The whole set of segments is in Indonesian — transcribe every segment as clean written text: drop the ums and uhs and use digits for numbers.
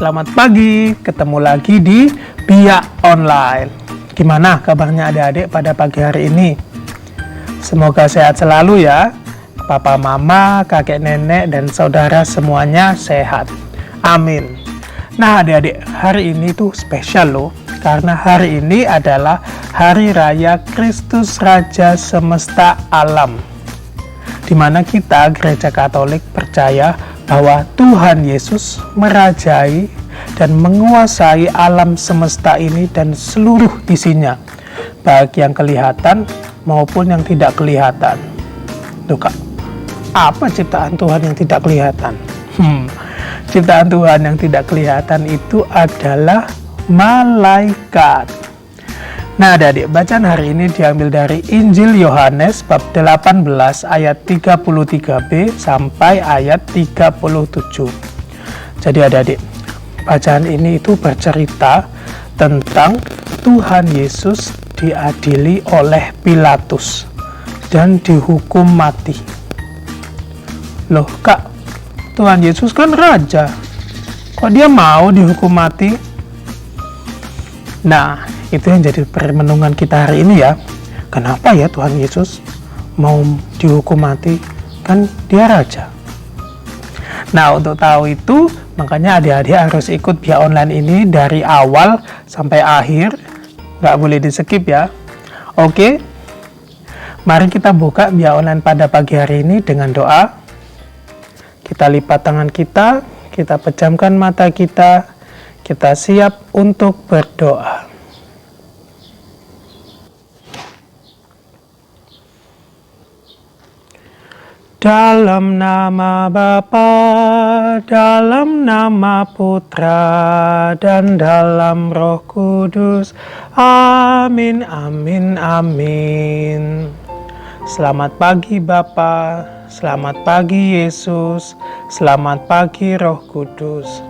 selamat pagi. Ketemu lagi di Biak Online. Gimana kabarnya adik-adik pada pagi hari ini? Semoga sehat selalu ya. Papa, mama, kakek, nenek, dan saudara semuanya sehat. Amin. Nah adik-adik, hari ini tuh spesial loh. Karena hari ini adalah Hari Raya Kristus Raja Semesta Alam. Di mana kita Gereja Katolik percaya bahwa Tuhan Yesus merajai dan menguasai alam semesta ini dan seluruh isinya, baik yang kelihatan maupun yang tidak kelihatan. Tuh Kak, apa ciptaan Tuhan yang tidak kelihatan? Ciptaan Tuhan yang tidak kelihatan itu adalah malaikat. Nah adik-adik, bacaan hari ini diambil dari Injil Yohanes bab 18 ayat 33b sampai ayat 37. Jadi adik-adik, bacaan ini itu bercerita tentang Tuhan Yesus diadili oleh Pilatus dan dihukum mati. Loh Kak, Tuhan Yesus kan raja, kok dia mau dihukum mati? Nah, itu yang jadi permenungan kita hari ini ya. Kenapa ya Tuhan Yesus mau dihukum mati? Kan dia raja. Nah, untuk tahu itu, makanya adik-adik harus ikut Biak Online ini dari awal sampai akhir. Nggak boleh di-skip ya. Oke? Mari kita buka Biak Online pada pagi hari ini dengan doa. Kita lipat tangan kita pejamkan mata kita siap untuk berdoa. Dalam nama Bapa, dalam nama Putra, dan dalam Roh Kudus. Amin, amin, amin. Selamat pagi Bapa, selamat pagi Yesus, selamat pagi Roh Kudus.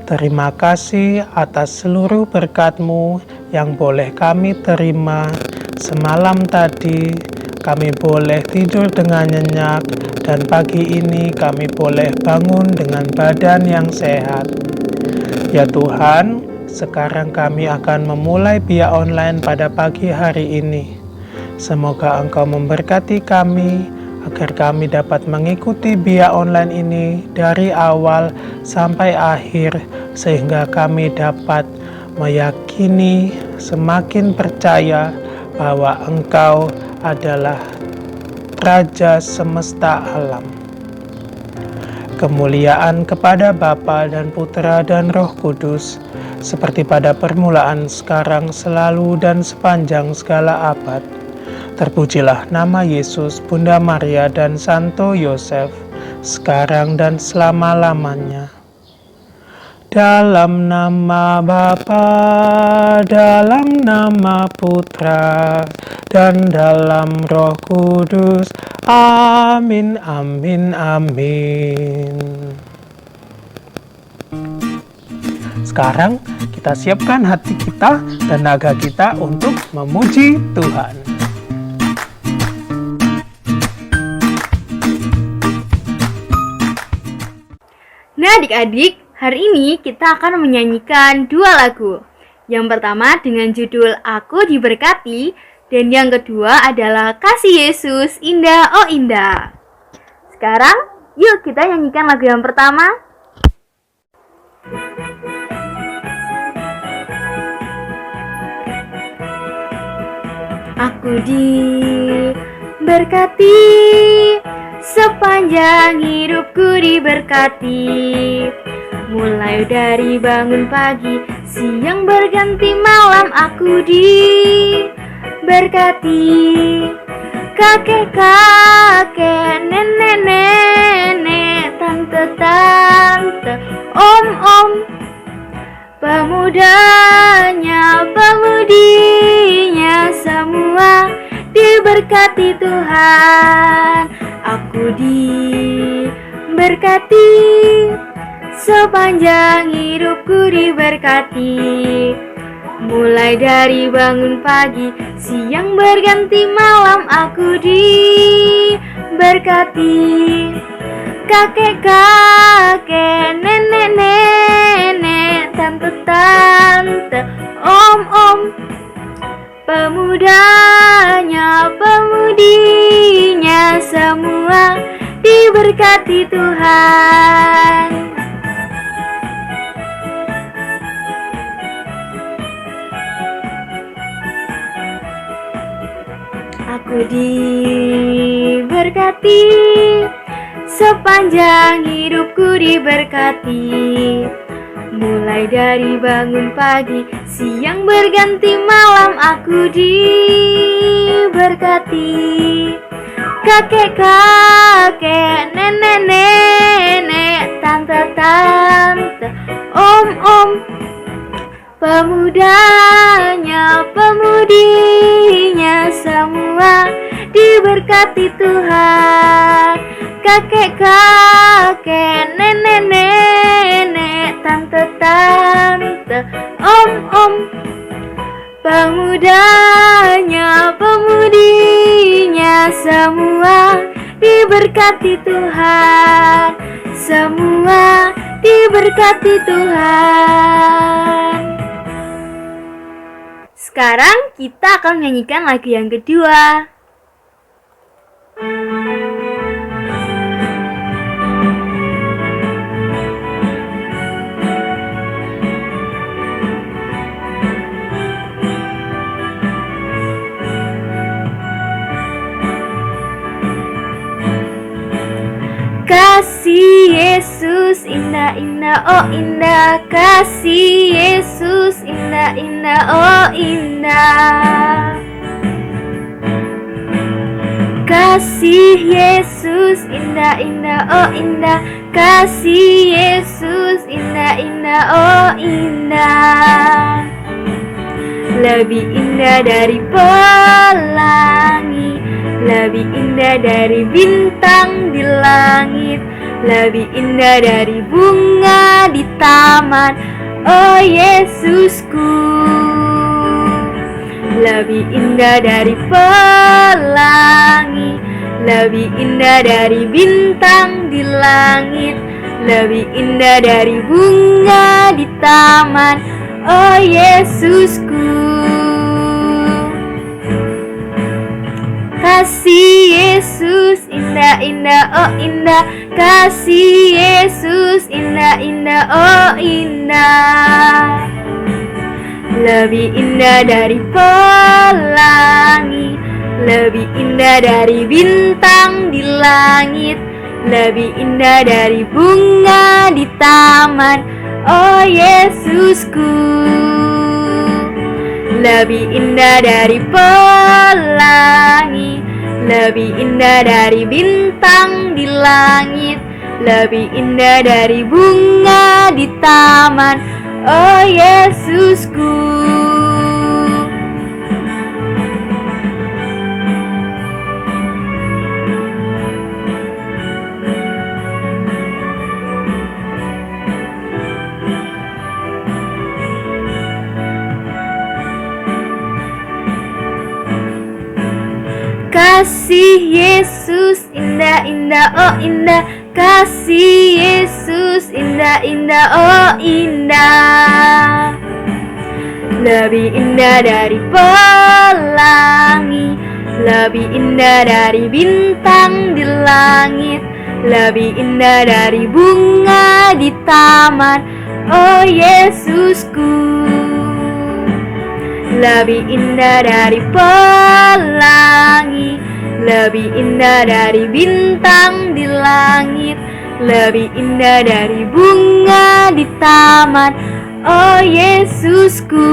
Terima kasih atas seluruh berkat-Mu yang boleh kami terima semalam tadi. Kami boleh tidur dengan nyenyak, dan pagi ini kami boleh bangun dengan badan yang sehat. Ya Tuhan, sekarang kami akan memulai Biak Online pada pagi hari ini. Semoga Engkau memberkati kami, agar kami dapat mengikuti Biak Online ini dari awal sampai akhir, sehingga kami dapat meyakini, semakin percaya bahwa Engkau adalah Raja Semesta Alam. Kemuliaan kepada Bapa dan Putra dan Roh Kudus, seperti pada permulaan, sekarang, selalu, dan sepanjang segala abad. Terpujilah nama Yesus, Bunda Maria, dan Santo Yosef, sekarang dan selama-lamanya. Dalam nama Bapa, dalam nama Putra, dan dalam Roh Kudus. Amin, amin, amin. Sekarang kita siapkan hati kita, tenaga kita untuk memuji Tuhan. Nah adik-adik, hari ini kita akan menyanyikan dua lagu. Yang pertama dengan judul Aku Diberkati, dan yang kedua adalah Kasih Yesus Indah Oh Indah. Sekarang yuk kita nyanyikan lagu yang pertama. Aku diberkati, sepanjang hidupku diberkati. Mulai dari bangun pagi, siang berganti malam, aku diberkati. Kakek-kakek, nenek-nenek, tante-tante, om-om, pemudanya, pemudinya, semua diberkati Tuhan. Aku diberkati, sepanjang hidupku diberkati. Mulai dari bangun pagi, siang berganti malam, aku diberkati. Kakek-kakek, nenek-nenek, tante-tante, om-om, pemudanya, pemudinya, semua diberkati Tuhan. Aku diberkati, sepanjang hidupku diberkati. Mulai dari bangun pagi, siang berganti malam, aku diberkati. Kakek-kakek, nenek-nenek, tante-tante, om-om, pemudanya, pemudinya, semua diberkati Tuhan. Kakek-kakek, nenek-nenek, tante-tante, om-om, pemudanya, pemudinya, semua diberkati Tuhan. Semua diberkati Tuhan. Sekarang kita akan menyanyikan lagu yang kedua. Kasih Yesus indah-indah, oh indah. Kasih Yesus indah-indah, oh indah. Kasih Yesus indah-indah, oh indah. Kasih Yesus indah-indah, oh indah. Lebih indah dari pelangi, lebih indah dari bintang di langit, lebih indah dari bunga di taman, oh Yesusku. Lebih indah dari pelangi, lebih indah dari bintang di langit, lebih indah dari bunga di taman, oh Yesusku. Kasih Yesus indah-indah, oh indah. Kasih Yesus indah-indah, oh indah. Lebih indah dari pelangi, lebih indah dari bintang di langit, lebih indah dari bunga di taman, oh Yesusku. Lebih indah dari pelangi, lebih indah dari bintang di langit, lebih indah dari bunga di taman, oh Yesusku. Kasih Yesus indah-indah, oh indah. Kasih Yesus indah-indah, oh indah. Lebih indah dari pelangi, lebih indah dari bintang di langit, lebih indah dari bunga di taman, oh Yesusku. Lebih indah dari pelangi, lebih indah dari bintang di langit, lebih indah dari bunga di taman, oh Yesusku.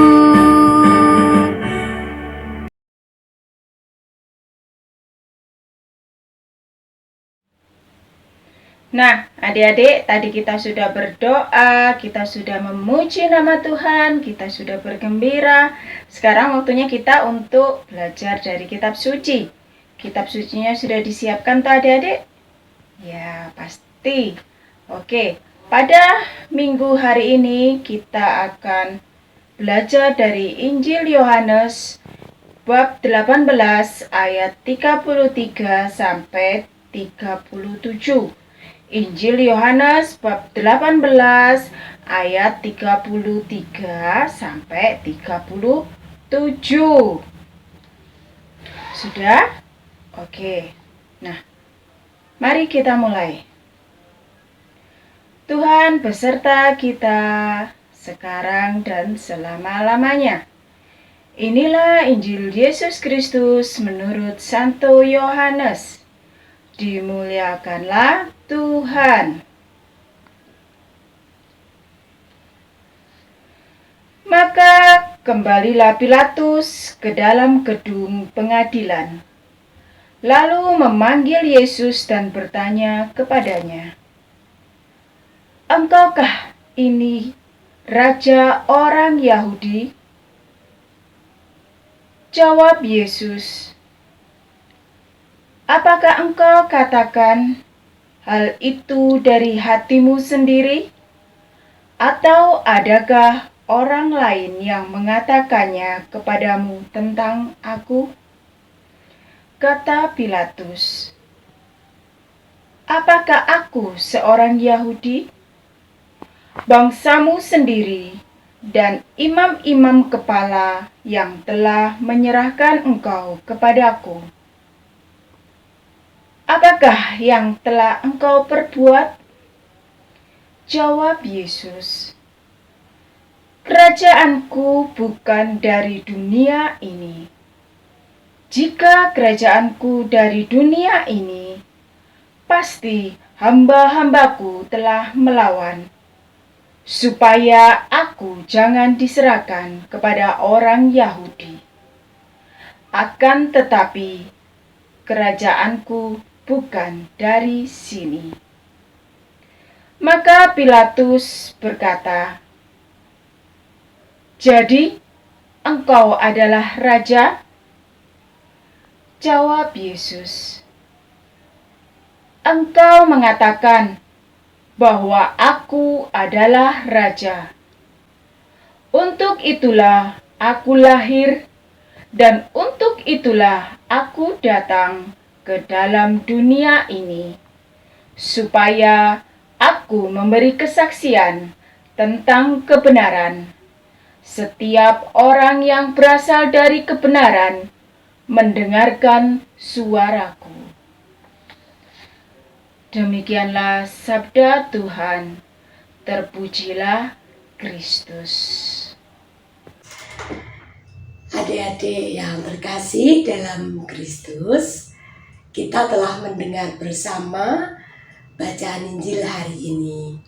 Nah, adik-adik, tadi kita sudah berdoa, kita sudah memuji nama Tuhan, kita sudah bergembira. Sekarang waktunya kita untuk belajar dari kitab suci. Kitab sucinya sudah disiapkan tuh adik-adik? Ya, pasti. Oke, pada minggu hari ini kita akan belajar dari Injil Yohanes bab 18 ayat 33 sampai 37. Injil Yohanes bab 18 ayat 33 sampai 37. Sudah? Oke. Nah, mari kita mulai. Tuhan beserta kita sekarang dan selama-lamanya. Inilah Injil Yesus Kristus menurut Santo Yohanes. Dimuliakanlah Tuhan. Maka kembalilah Pilatus ke dalam gedung pengadilan, lalu memanggil Yesus dan bertanya kepadanya, "Engkaukah ini Raja orang Yahudi?" Jawab Yesus, "Apakah engkau katakan hal itu dari hatimu sendiri? Atau adakah orang lain yang mengatakannya kepadamu tentang aku?" Kata Pilatus, "Apakah aku seorang Yahudi? Bangsamu sendiri dan imam-imam kepala yang telah menyerahkan engkau kepadaku. Apakah yang telah engkau perbuat?" Jawab Yesus, "Kerajaanku bukan dari dunia ini. Jika kerajaanku dari dunia ini, pasti hamba-hambaku telah melawan, supaya aku jangan diserahkan kepada orang Yahudi. Akan tetapi, kerajaanku bukan dari sini." Maka Pilatus berkata, "Jadi, engkau adalah raja?" Jawab Yesus, "Engkau mengatakan bahwa aku adalah raja. Untuk itulah aku lahir, dan untuk itulah aku datang ke dalam dunia ini, supaya aku memberi kesaksian tentang kebenaran. Setiap orang yang berasal dari kebenaran mendengarkan suaraku." Demikianlah sabda Tuhan. Terpujilah Kristus. Adik-adik yang terkasih dalam Kristus, kita telah mendengar bersama bacaan Injil hari ini.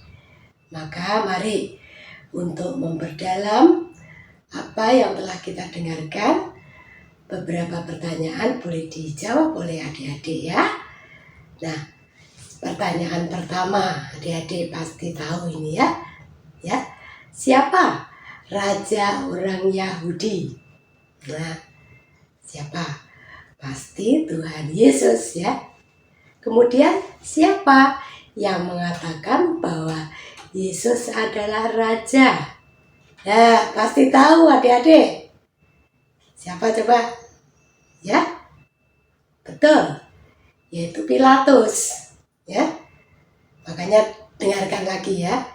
Maka mari untuk memperdalam apa yang telah kita dengarkan, beberapa pertanyaan boleh dijawab oleh adik-adik ya. Nah, pertanyaan pertama, adik-adik pasti tahu ini ya. Ya, siapa raja orang Yahudi? Nah, siapa? Pasti Tuhan Yesus ya. Kemudian siapa yang mengatakan bahwa Yesus adalah raja? Nah, pasti tahu adik-adik. Siapa coba? Ya, betul. Yaitu Pilatus. Ya, makanya dengarkan lagi ya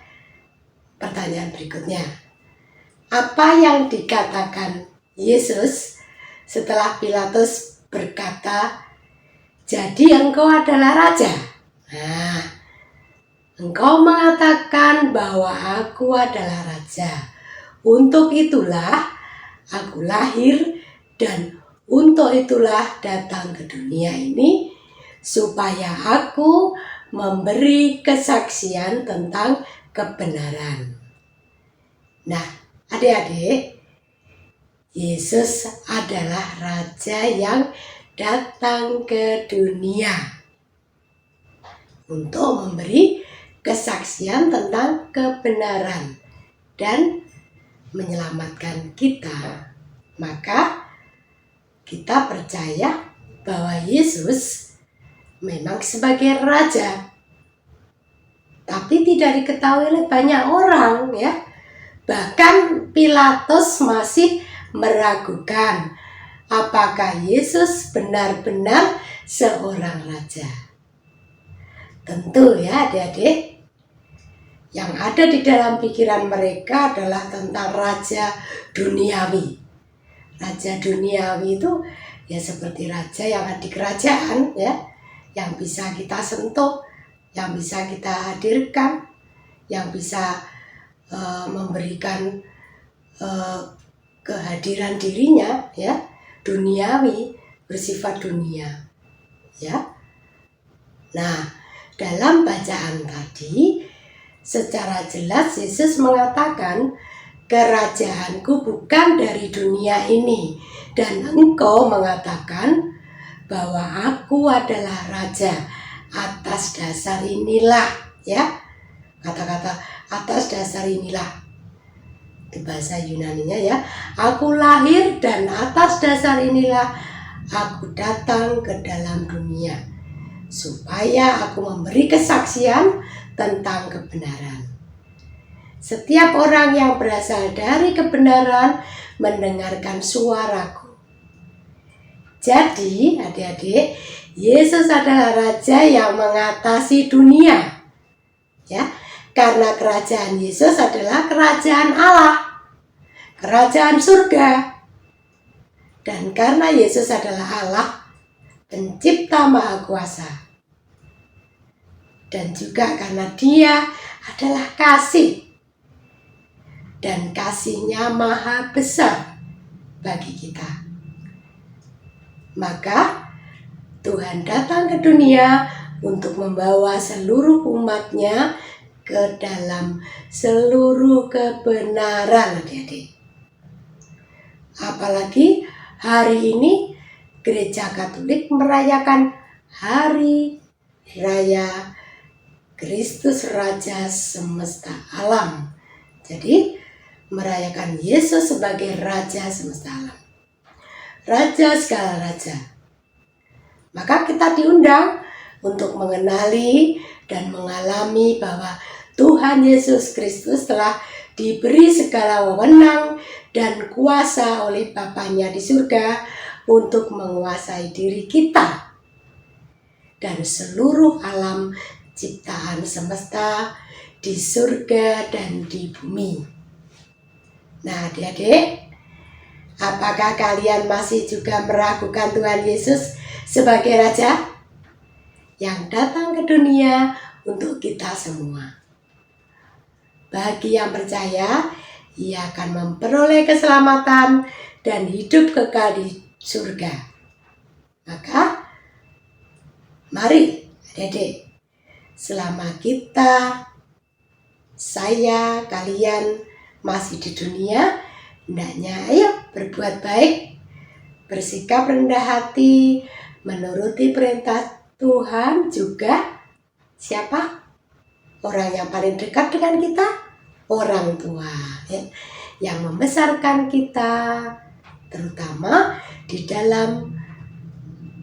pertanyaan berikutnya. Apa yang dikatakan Yesus setelah Pilatus berkata, "Jadi engkau adalah raja"? Nah, engkau mengatakan bahwa aku adalah raja. Untuk itulah aku lahir, dan untuk itulah datang ke dunia ini, supaya aku memberi kesaksian tentang kebenaran. Nah, adik-adik, Yesus adalah raja yang datang ke dunia untuk memberi kesaksian tentang kebenaran dan menyelamatkan kita. Maka kita percaya bahwa Yesus memang sebagai raja, tapi tidak diketahui oleh banyak orang ya. Bahkan Pilatus masih meragukan apakah Yesus benar-benar seorang raja. Tentu ya adik-adik, Yang ada di dalam pikiran mereka adalah tentang raja duniawi. Raja duniawi itu ya seperti raja yang ada di kerajaan, ya, yang bisa kita sentuh, yang bisa kita hadirkan, yang bisa memberikan kehadiran dirinya, ya, duniawi, bersifat dunia, ya. Nah, dalam bacaan tadi secara jelas Yesus mengatakan, kerajaanku bukan dari dunia ini, dan engkau mengatakan bahwa aku adalah raja atas dasar inilah, ya. Kata-kata atas dasar inilah di bahasa Yunaninya, ya. Aku lahir dan atas dasar inilah aku datang ke dalam dunia, supaya aku memberi kesaksian tentang kebenaran. Setiap orang yang berasal dari kebenaran mendengarkan suaraku. Jadi, adik-adik, Yesus adalah raja yang mengatasi dunia, ya. Karena kerajaan Yesus adalah kerajaan Allah, kerajaan surga. Dan karena Yesus adalah Allah, pencipta maha kuasa. Dan juga karena Dia adalah kasih. Dan kasih-Nya maha besar bagi kita. Maka Tuhan datang ke dunia untuk membawa seluruh umat-Nya ke dalam seluruh kebenaran, adik-adik. Apalagi hari ini Gereja Katolik merayakan Hari Raya Kristus Raja Semesta Alam. Jadi merayakan Yesus sebagai Raja Semesta Alam, Raja segala raja. Maka kita diundang untuk mengenali dan mengalami bahwa Tuhan Yesus Kristus telah diberi segala wewenang dan kuasa oleh Bapa-Nya di surga untuk menguasai diri kita dan seluruh alam ciptaan semesta di surga dan di bumi. Nah, adik-adik, apakah kalian masih juga meragukan Tuhan Yesus sebagai Raja yang datang ke dunia untuk kita semua? Bagi yang percaya, ia akan memperoleh keselamatan dan hidup kekal di surga. Maka, mari adik-adik, selama kita, saya, kalian masih di dunia, hendaknya ayo berbuat baik, bersikap rendah hati, menuruti perintah Tuhan juga. Siapa? Orang yang paling dekat dengan kita, orang tua, ya, yang membesarkan kita, terutama di dalam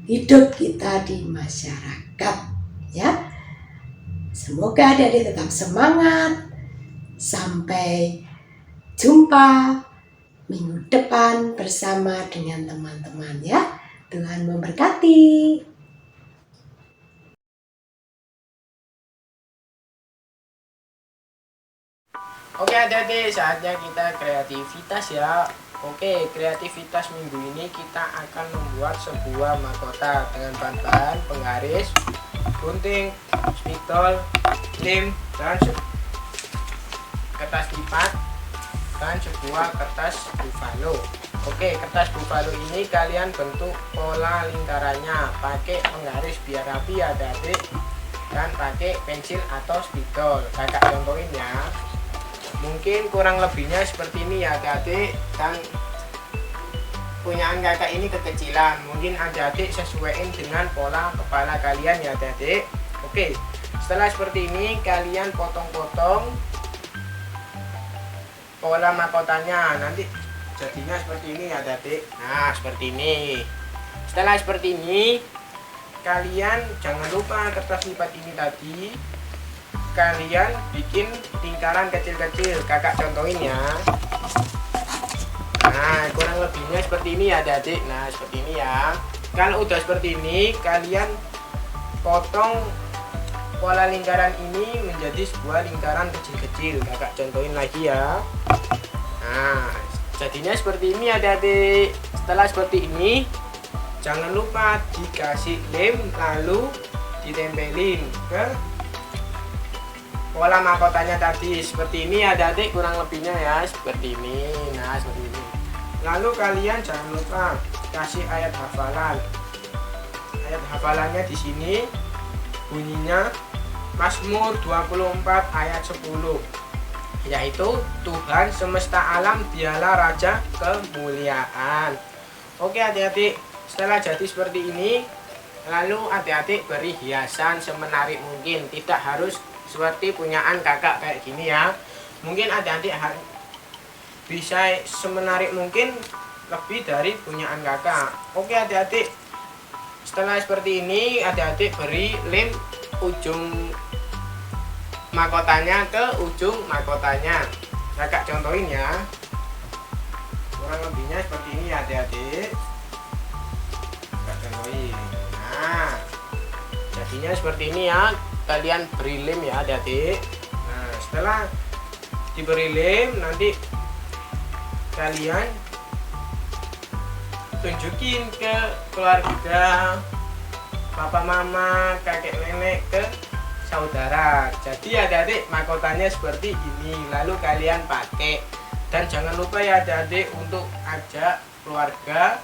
hidup kita di masyarakat, ya. Semoga adik-adik tetap semangat. Sampai jumpa minggu depan bersama dengan teman-teman, ya. Tuhan memberkati. Oke adik-adik, saatnya kita kreativitas ya. Oke, kreativitas minggu ini kita akan membuat sebuah mahkota dengan bahan-bahan penggaris, gunting, spidol, lem, dan kertas lipat, dan sebuah kertas buffalo. Oke, kertas buffalo ini kalian bentuk pola lingkarannya pakai penggaris biar rapi ya adik-adik, dan pakai pensil atau spidol. Kakak contohin ya. Mungkin kurang lebihnya seperti ini ya adik-adik, dan punyaan kakak ini kekecilan, mungkin adik-adik sesuaiin dengan pola kepala kalian ya adik-adik. Oke, setelah seperti ini kalian potong-potong pola mahkotanya, nanti jadinya seperti ini ya adik-adik. Nah seperti ini. Setelah seperti ini kalian jangan lupa kertas lipat ini tadi kalian bikin lingkaran kecil-kecil, kakak contohin ya. Nah kurang lebihnya seperti ini ya adik-adik. Nah seperti ini ya. Kalau udah seperti ini kalian potong pola lingkaran ini menjadi sebuah lingkaran kecil-kecil. Kakak contohin lagi ya. Nah, jadinya seperti ini adik-adik. Setelah seperti ini, jangan lupa dikasih lem lalu ditempelin ke pola mahkotanya tadi. Seperti ini adik-adik, kurang lebihnya ya, seperti ini. Nah, seperti ini. Lalu kalian jangan lupa kasih ayat hafalan. Ayat hafalannya di sini bunyinya Mazmur 24 ayat 10, yaitu Tuhan semesta alam dialah Raja kemuliaan. Oke adik-adik, setelah jadi seperti ini, lalu adik-adik beri hiasan semenarik mungkin. Tidak harus seperti punyaan kakak kayak gini ya. Mungkin adik-adik bisa semenarik mungkin lebih dari punyaan kakak. Oke adik-adik, setelah seperti ini adik-adik beri lem ujung mahkotanya ke ujung mahkotanya. Kakak contohin ya, kurang lebihnya seperti ini ya adik-adik. Kakak contohin. Nah, jadinya seperti ini ya. Kalian beri lem ya adik-adik. Nah, setelah diberi lem, nanti kalian tunjukin ke keluarga, papa mama, kakek nenek, ke saudara. Jadi adik-adik mahkotanya seperti ini, lalu kalian pakai. Dan jangan lupa ya adik-adik untuk ajak keluarga,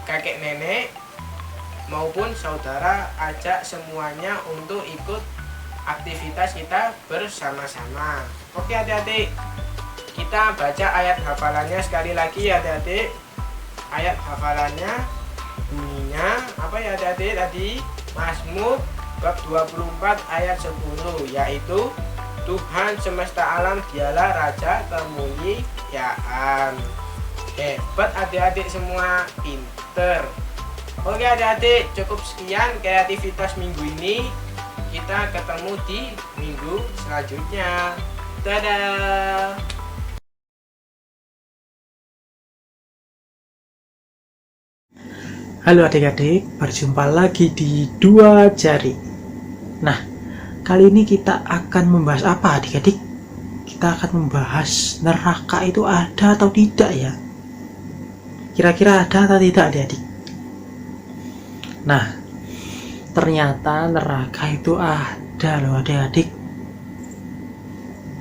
kakek nenek maupun saudara, ajak semuanya untuk ikut aktivitas kita bersama-sama. Oke adik-adik, kita baca ayat hafalannya sekali lagi ya adik-adik. Ayat hafalannya bunyinya apa ya adik-adik tadi? Mazmur bab 24 ayat 10, yaitu Tuhan semesta alam dialah Raja kemuliaan. Hebat adik-adik semua, pinter. Oke adik-adik, cukup sekian kreativitas minggu ini. Kita ketemu di minggu selanjutnya. Dadah. Halo adik-adik, berjumpa lagi di Dua Jari. Nah, kali ini kita akan membahas apa adik-adik? Kita akan membahas neraka itu ada atau tidak ya? Kira-kira ada atau tidak adik-adik? Nah, ternyata neraka itu ada loh adik-adik.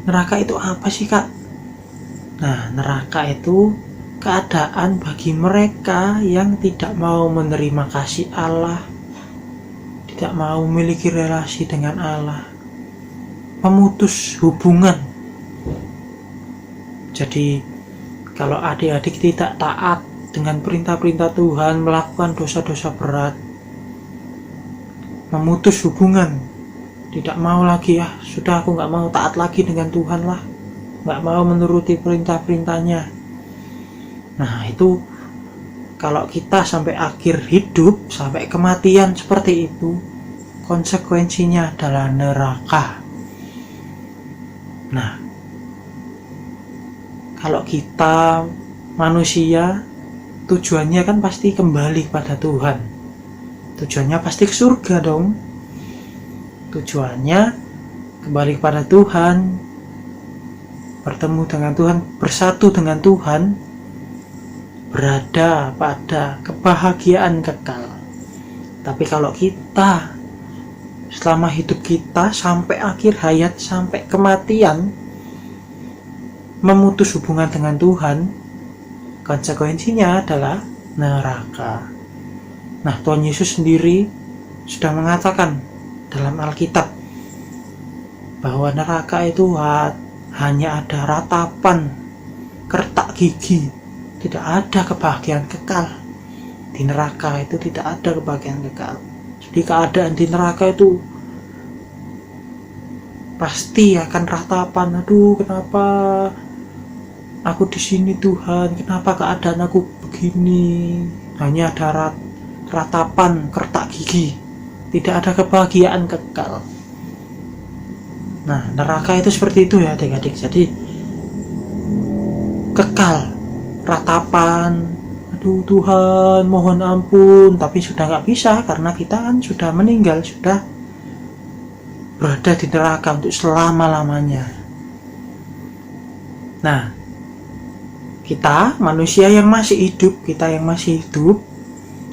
Neraka itu apa sih kak? Nah, neraka itu keadaan bagi mereka yang tidak mau menerima kasih Allah, tidak mau memiliki relasi dengan Allah, memutus hubungan. Jadi kalau adik-adik tidak taat dengan perintah-perintah Tuhan, melakukan dosa-dosa berat, memutus hubungan, tidak mau lagi, ya sudah aku gak mau taat lagi dengan Tuhan lah, gak mau menuruti perintah-perintahnya. Nah itu kalau kita sampai akhir hidup, sampai kematian seperti itu, konsekuensinya adalah neraka. Nah, kalau kita manusia, tujuannya kan pasti kembali pada Tuhan. Tujuannya pasti ke surga dong. Tujuannya kembali kepada Tuhan, bertemu dengan Tuhan, bersatu dengan Tuhan, berada pada kebahagiaan kekal. Tapi kalau kita selama hidup kita sampai akhir hayat, sampai kematian, memutus hubungan dengan Tuhan, konsekuensinya adalah neraka. Nah, Tuhan Yesus sendiri sudah mengatakan dalam Alkitab bahwa neraka itu hanya ada ratapan kertak gigi. Tidak ada kebahagiaan kekal. Di neraka itu tidak ada kebahagiaan kekal. Jadi keadaan di neraka itu pasti akan ratapan. Aduh, kenapa aku di sini Tuhan? Kenapa keadaan aku begini? Hanya ada ratapan kertak gigi. Tidak ada kebahagiaan kekal. Nah, neraka itu seperti itu ya adik-adik. Jadi kekal, ratapan, aduh Tuhan mohon ampun, tapi sudah nggak bisa karena kita kan sudah meninggal, sudah berada di neraka untuk selama-lamanya. Nah, kita manusia yang masih hidup,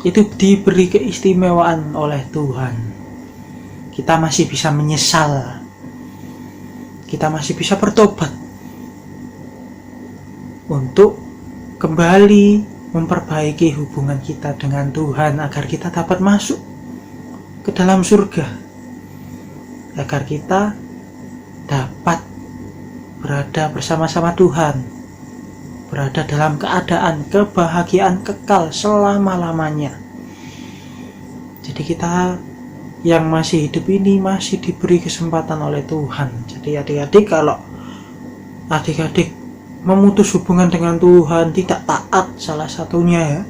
itu diberi keistimewaan oleh Tuhan. Kita masih bisa menyesal, kita masih bisa bertobat untuk kembali memperbaiki hubungan kita dengan Tuhan agar kita dapat masuk ke dalam surga, agar kita dapat berada bersama-sama Tuhan, berada dalam keadaan kebahagiaan kekal selama-lamanya. Jadi kita yang masih hidup ini masih diberi kesempatan oleh Tuhan. Jadi adik-adik, kalau adik-adik memutus hubungan dengan Tuhan, tidak taat salah satunya ya,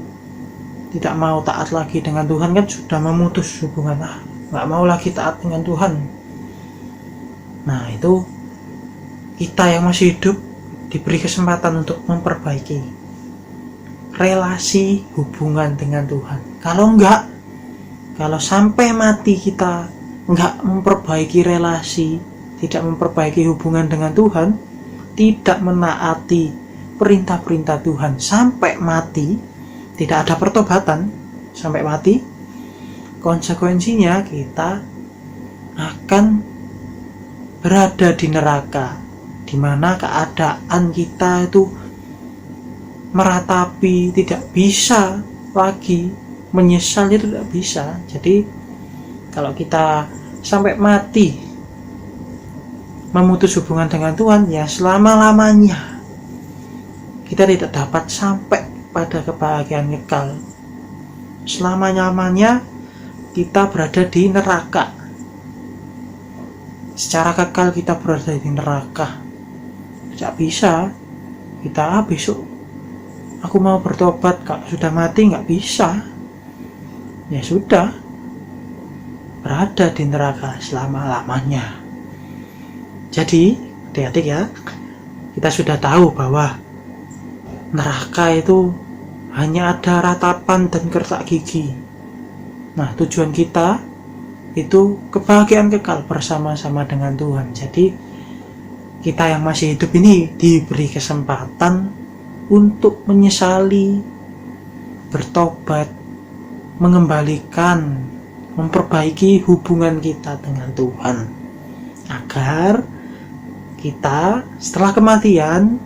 tidak mau taat lagi dengan Tuhan, kan sudah memutus hubungan, nggak mau lagi taat dengan Tuhan. Nah, itu kita yang masih hidup diberi kesempatan untuk memperbaiki relasi hubungan dengan Tuhan. Kalau sampai mati kita enggak memperbaiki relasi, tidak memperbaiki hubungan dengan Tuhan, tidak menaati perintah-perintah Tuhan sampai mati, tidak ada pertobatan sampai mati, konsekuensinya kita akan berada di neraka, di mana keadaan kita itu meratapi, tidak bisa lagi menyesal, itu tidak bisa. Jadi kalau kita sampai mati memutus hubungan dengan Tuhan, ya selama-lamanya kita tidak dapat sampai pada kebahagiaan kekal. Selama-lamanya kita berada di neraka, secara kekal kita berada di neraka. Tidak bisa kita besok aku mau bertobat, kalau sudah mati nggak bisa, ya sudah berada di neraka selama-lamanya. Jadi adik-adik ya, kita sudah tahu bahwa neraka itu hanya ada ratapan dan kertak gigi. Nah, tujuan kita itu kebahagiaan kekal bersama-sama dengan Tuhan. Jadi kita yang masih hidup ini diberi kesempatan untuk menyesali, bertobat, mengembalikan, memperbaiki hubungan kita dengan Tuhan, agar kita setelah kematian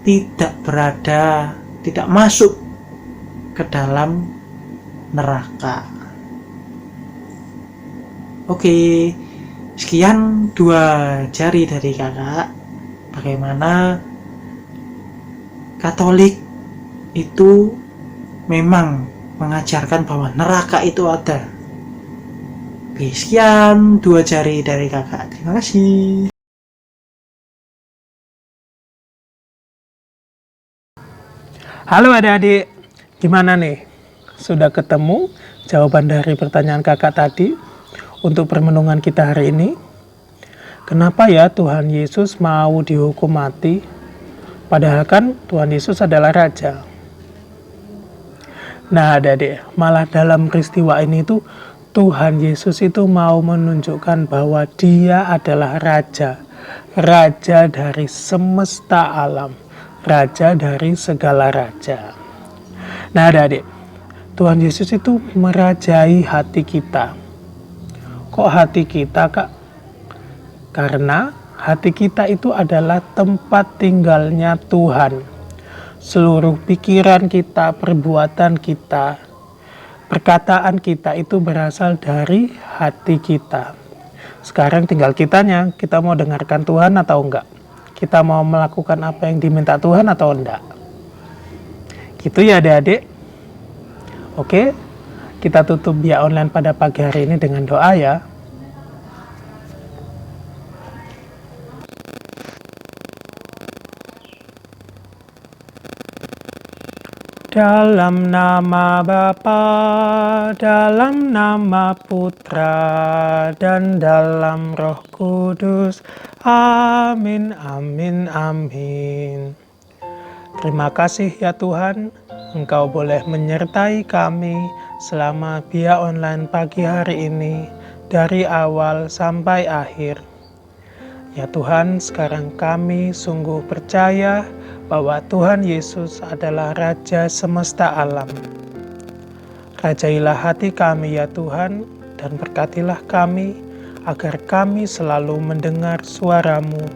tidak masuk ke dalam neraka. Oke, sekian 2 jari dari kakak bagaimana Katolik itu memang mengajarkan bahwa neraka itu ada. Oke, sekian 2 jari dari kakak. Terima kasih. Halo adik-adik, gimana nih? Sudah ketemu jawaban dari pertanyaan kakak tadi untuk permenungan kita hari ini? Kenapa ya Tuhan Yesus mau dihukum mati? Padahal kan Tuhan Yesus adalah Raja. Nah adik-adik, malah dalam peristiwa ini tuh Tuhan Yesus itu mau menunjukkan bahwa Dia adalah Raja. Raja dari semesta alam. Raja dari segala raja. Nah adik-adik, Tuhan Yesus itu merajai hati kita. Kok hati kita, Kak? Karena hati kita itu adalah tempat tinggalnya Tuhan. Seluruh pikiran kita, perbuatan kita, perkataan kita itu berasal dari hati kita. Sekarang tinggal kitanya, kita mau dengarkan Tuhan atau enggak? Kita mau melakukan apa yang diminta Tuhan atau enggak? Gitu ya adik-adik. Oke, kita tutup Bia Online pada pagi hari ini dengan doa ya. Dalam nama Bapa, dalam nama Putra, dan dalam Roh Kudus. Amin, amin, amin. Terima kasih ya Tuhan, Engkau boleh menyertai kami selama Bia Online pagi hari ini. dari awal sampai akhir. Ya Tuhan, sekarang kami sungguh percaya bahwa Tuhan Yesus adalah Raja semesta alam. Rajailah hati kami ya Tuhan, dan berkatilah kami agar kami selalu mendengar suara-Mu,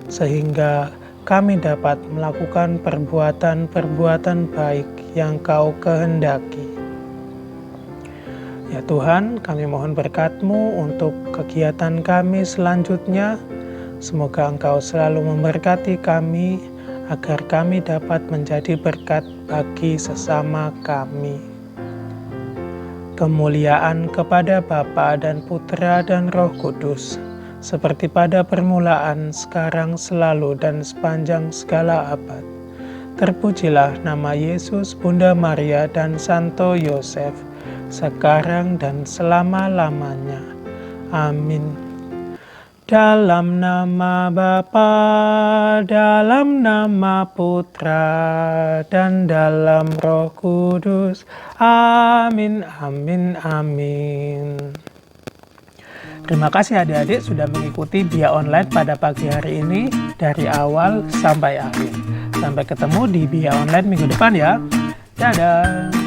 sehingga kami dapat melakukan perbuatan-perbuatan baik yang Kau kehendaki. Ya Tuhan, kami mohon berkat-Mu untuk kegiatan kami selanjutnya. Semoga Engkau selalu memberkati kami, agar kami dapat menjadi berkat bagi sesama kami. Kemuliaan kepada Bapa dan Putra dan Roh Kudus, seperti pada permulaan, sekarang, selalu, dan sepanjang segala abad. Terpujilah nama Yesus, Bunda Maria, dan Santo Yosef, sekarang dan selama-lamanya. Amin. Dalam nama Bapa, dalam nama Putra, dan dalam Roh Kudus. Amin, amin, amin. Terima kasih adik-adik sudah mengikuti Bia Online pada pagi hari ini dari awal sampai akhir. Sampai ketemu di Bia Online minggu depan ya. Dadah.